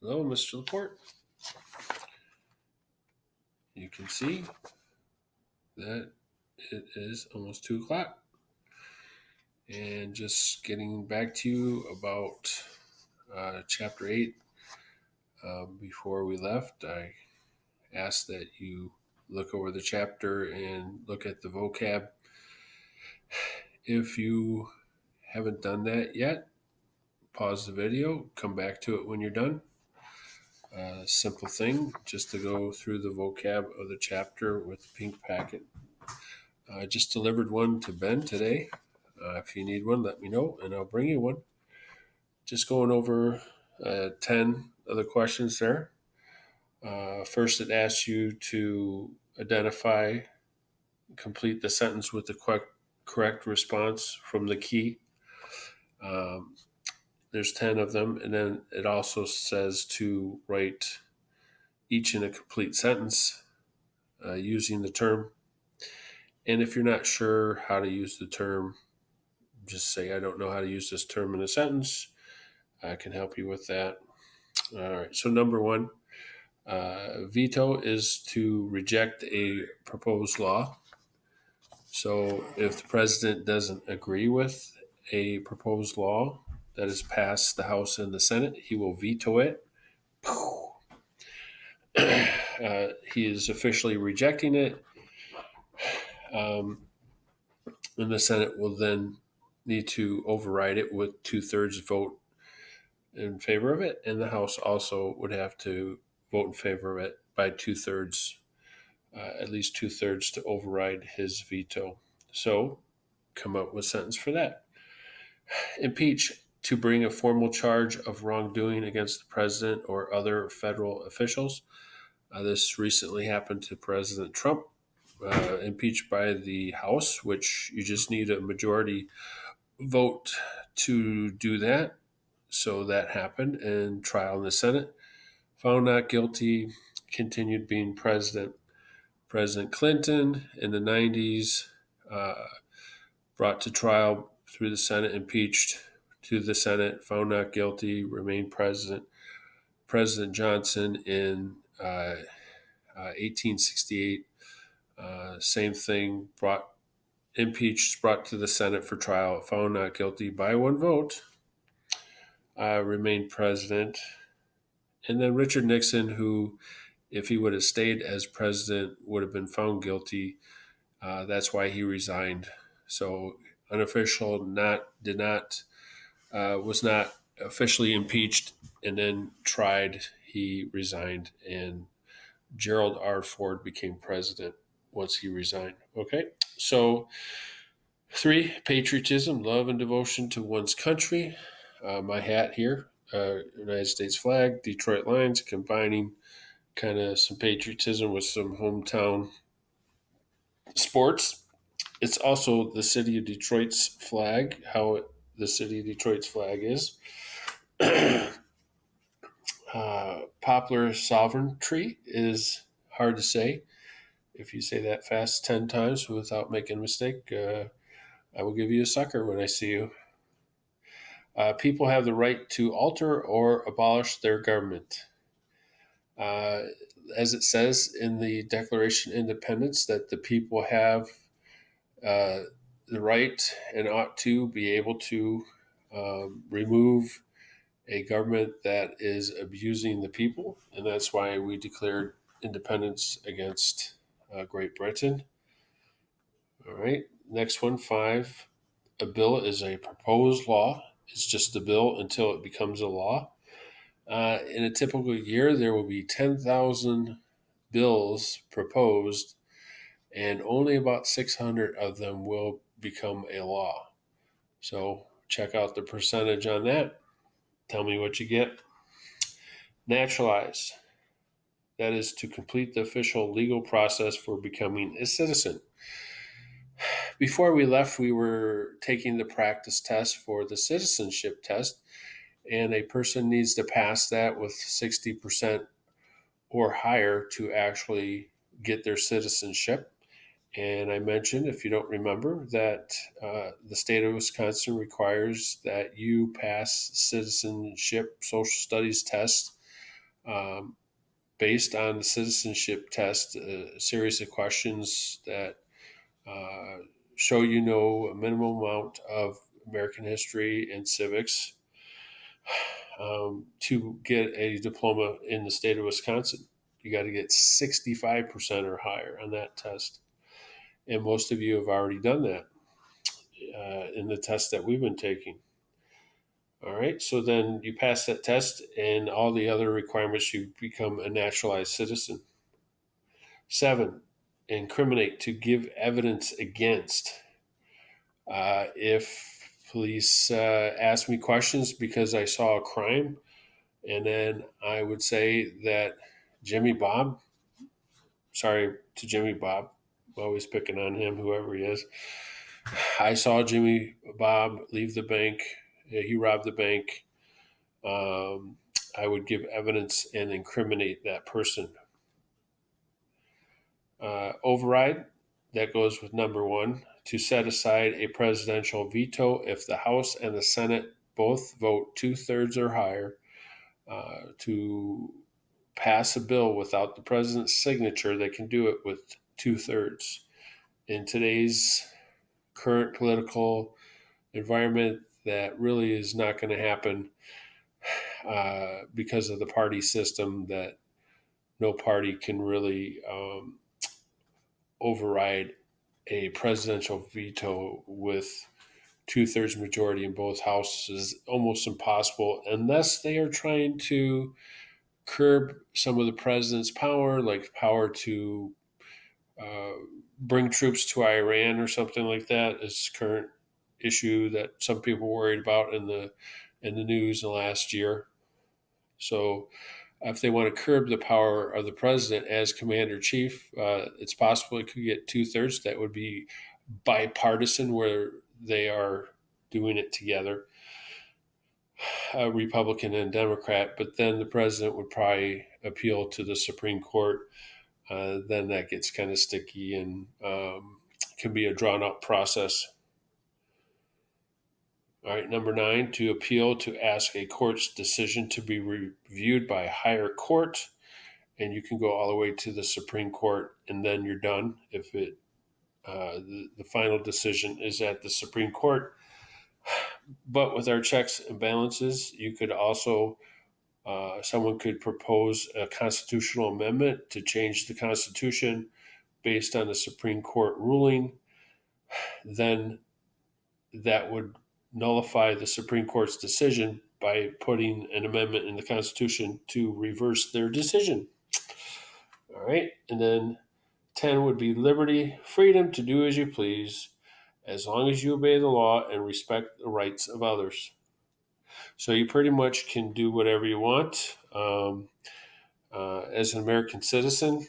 Hello, Mr. Laporte. You can see that it is almost 2 o'clock. And just getting back to you about Chapter 8. Before we left, I asked that you look over the chapter and look at the vocab. If you haven't done that yet, pause the video, come back to it when you're done. Simple thing, just to go through the vocab of the chapter with the pink packet. I just delivered one to Ben today. If you need one, let me know, and I'll bring you one. Just going over 10 other questions there. First, it asks you to identify, complete the sentence with the correct response from the key. There's 10 of them, and then it also says to write each in a complete sentence using the term. And if you're not sure how to use the term, just say, I don't know how to use this term in a sentence. I can help you with that. All right, so number one, veto is to reject a proposed law. So if the president doesn't agree with a proposed law that is passed the House and the Senate, he will veto it. He is officially rejecting it. And the Senate will then need to override it with 2/3 vote in favor of it. And the House also would have to vote in favor of it by 2/3, at least 2/3 to override his veto. So come up with a sentence for that. Impeach, to bring a formal charge of wrongdoing against the president or other federal officials. This recently happened to President Trump, impeached by the House, which you just need a majority vote to do that. So that happened, and trial in the Senate. Found not guilty, continued being president. President Clinton in the 90s, brought to trial through the Senate, impeached to the Senate, found not guilty, remained president. President Johnson in 1868, same thing, impeached, brought to the Senate for trial, found not guilty by one vote, remained president. And then Richard Nixon, who, if he would have stayed as president, would have been found guilty. That's why he resigned. So unofficial, was not officially impeached and then tried. He resigned, and Gerald R. Ford became president once he resigned. Okay, so 3, patriotism, love and devotion to one's country. My hat here, United States flag, Detroit Lions, combining kind of some patriotism with some hometown sports. It's also the city of Detroit's flag, the city of Detroit's flag is. Popular sovereignty is hard to say. If you say that fast 10 times without making a mistake, I will give you a sucker when I see you. People have the right to alter or abolish their government. As it says in the Declaration of Independence, that the people have the right and ought to be able to remove a government that is abusing the people, and that's why we declared independence against Great Britain. All right, next one, 5. A bill is a proposed law. It's just a bill until it becomes a law. In a typical year, there will be 10,000 bills proposed, and only about 600 of them will become a law. So check out the percentage on that. Tell me what you get. Naturalize. That is to complete the official legal process for becoming a citizen. Before we left, we were taking the practice test for the citizenship test, and a person needs to pass that with 60% or higher to actually get their citizenship. And I mentioned, if you don't remember, that the state of Wisconsin requires that you pass citizenship social studies test um, based on the citizenship test, a series of questions that uh, show you know a minimum amount of American history and civics to get a diploma in the state of Wisconsin. You got to get 65% or higher on that test. And most of you have already done that in the test that we've been taking. All right, so then you pass that test and all the other requirements, you become a naturalized citizen. 7, incriminate, to give evidence against. If police ask me questions because I saw a crime, and then I would say that Jimmy Bob, sorry to Jimmy Bob, I'm always picking on him, whoever he is. I saw Jimmy Bob leave the bank. He robbed the bank. Um, I would give evidence and incriminate that person. Override, that goes with number 1, to set aside a presidential veto if the House and the Senate both vote 2/3 or higher to pass a bill without the president's signature. They can do it with 2/3. In today's current political environment, that really is not going to happen because of the party system, that no party can really override a presidential veto with 2/3 majority in both houses. Almost impossible unless they are trying to curb some of the president's power, like power to uh, bring troops to Iran or something like that. Is current issue that some people worried about in the news in the last year. So if they want to curb the power of the president as commander in chief, it's possible it could get 2/3. That would be bipartisan, where they are doing it together, Republican and Democrat. But then the president would probably appeal to the Supreme Court. Then that gets kind of sticky and can be a drawn out process. All right, number 9, to appeal to ask a court's decision to be reviewed by a higher court, and you can go all the way to the Supreme Court, and then you're done if the final decision is at the Supreme Court. But with our checks and balances, you could also someone could propose a constitutional amendment to change the Constitution based on the Supreme Court ruling. Then that would nullify the Supreme Court's decision by putting an amendment in the Constitution to reverse their decision. All right, and then 10 would be liberty, freedom to do as you please, as long as you obey the law and respect the rights of others. So you pretty much can do whatever you want. As an American citizen,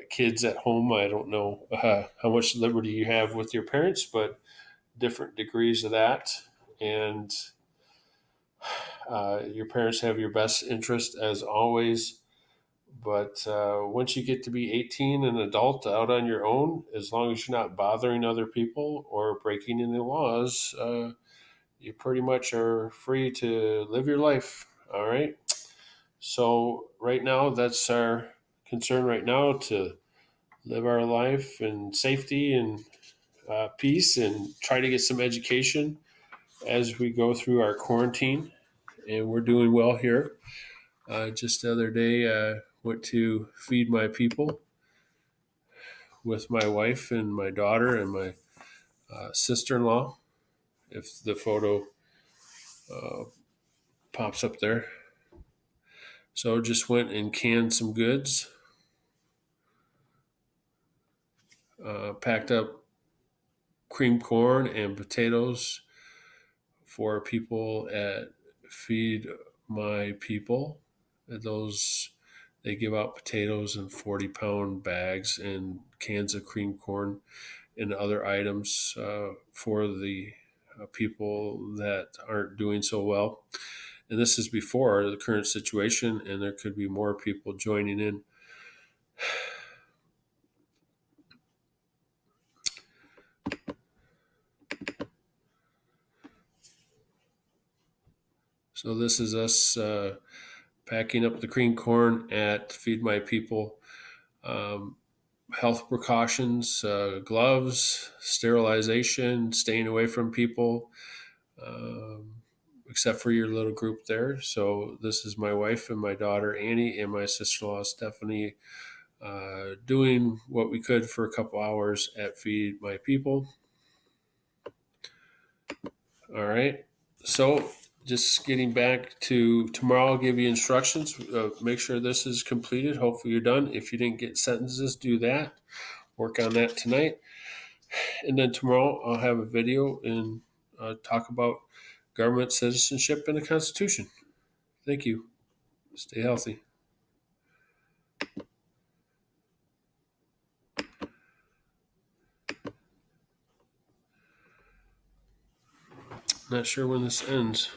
kids at home, I don't know how much liberty you have with your parents, but different degrees of that. And your parents have your best interest as always. But once you get to be 18, an adult out on your own, as long as you're not bothering other people or breaking any laws, you pretty much are free to live your life. All right. So right now, that's our concern right now, to live our life in safety and peace, and try to get some education as we go through our quarantine. And we're doing well here. Just the other day, I went to feed my people with my wife and my daughter and my sister-in-law, if the photo uh, pops up there. So just went and canned some goods, packed up cream corn and potatoes for people at Feed My People. Those, they give out potatoes in 40-pound bags and cans of cream corn and other items for the people that aren't doing so well. And this is before the current situation, and there could be more people joining in. So this is us packing up the cream corn at Feed My People. Health precautions, gloves, sterilization, staying away from people, um, except for your little group there. So this is my wife and my daughter Annie and my sister-in-law Stephanie, doing what we could for a couple hours at Feed My People. All right. So just getting back to tomorrow, I'll give you instructions. Make sure this is completed. Hopefully you're done. If you didn't get sentences, do that. Work on that tonight. And then tomorrow I'll have a video and talk about government citizenship and the Constitution. Thank you. Stay healthy. Not sure when this ends.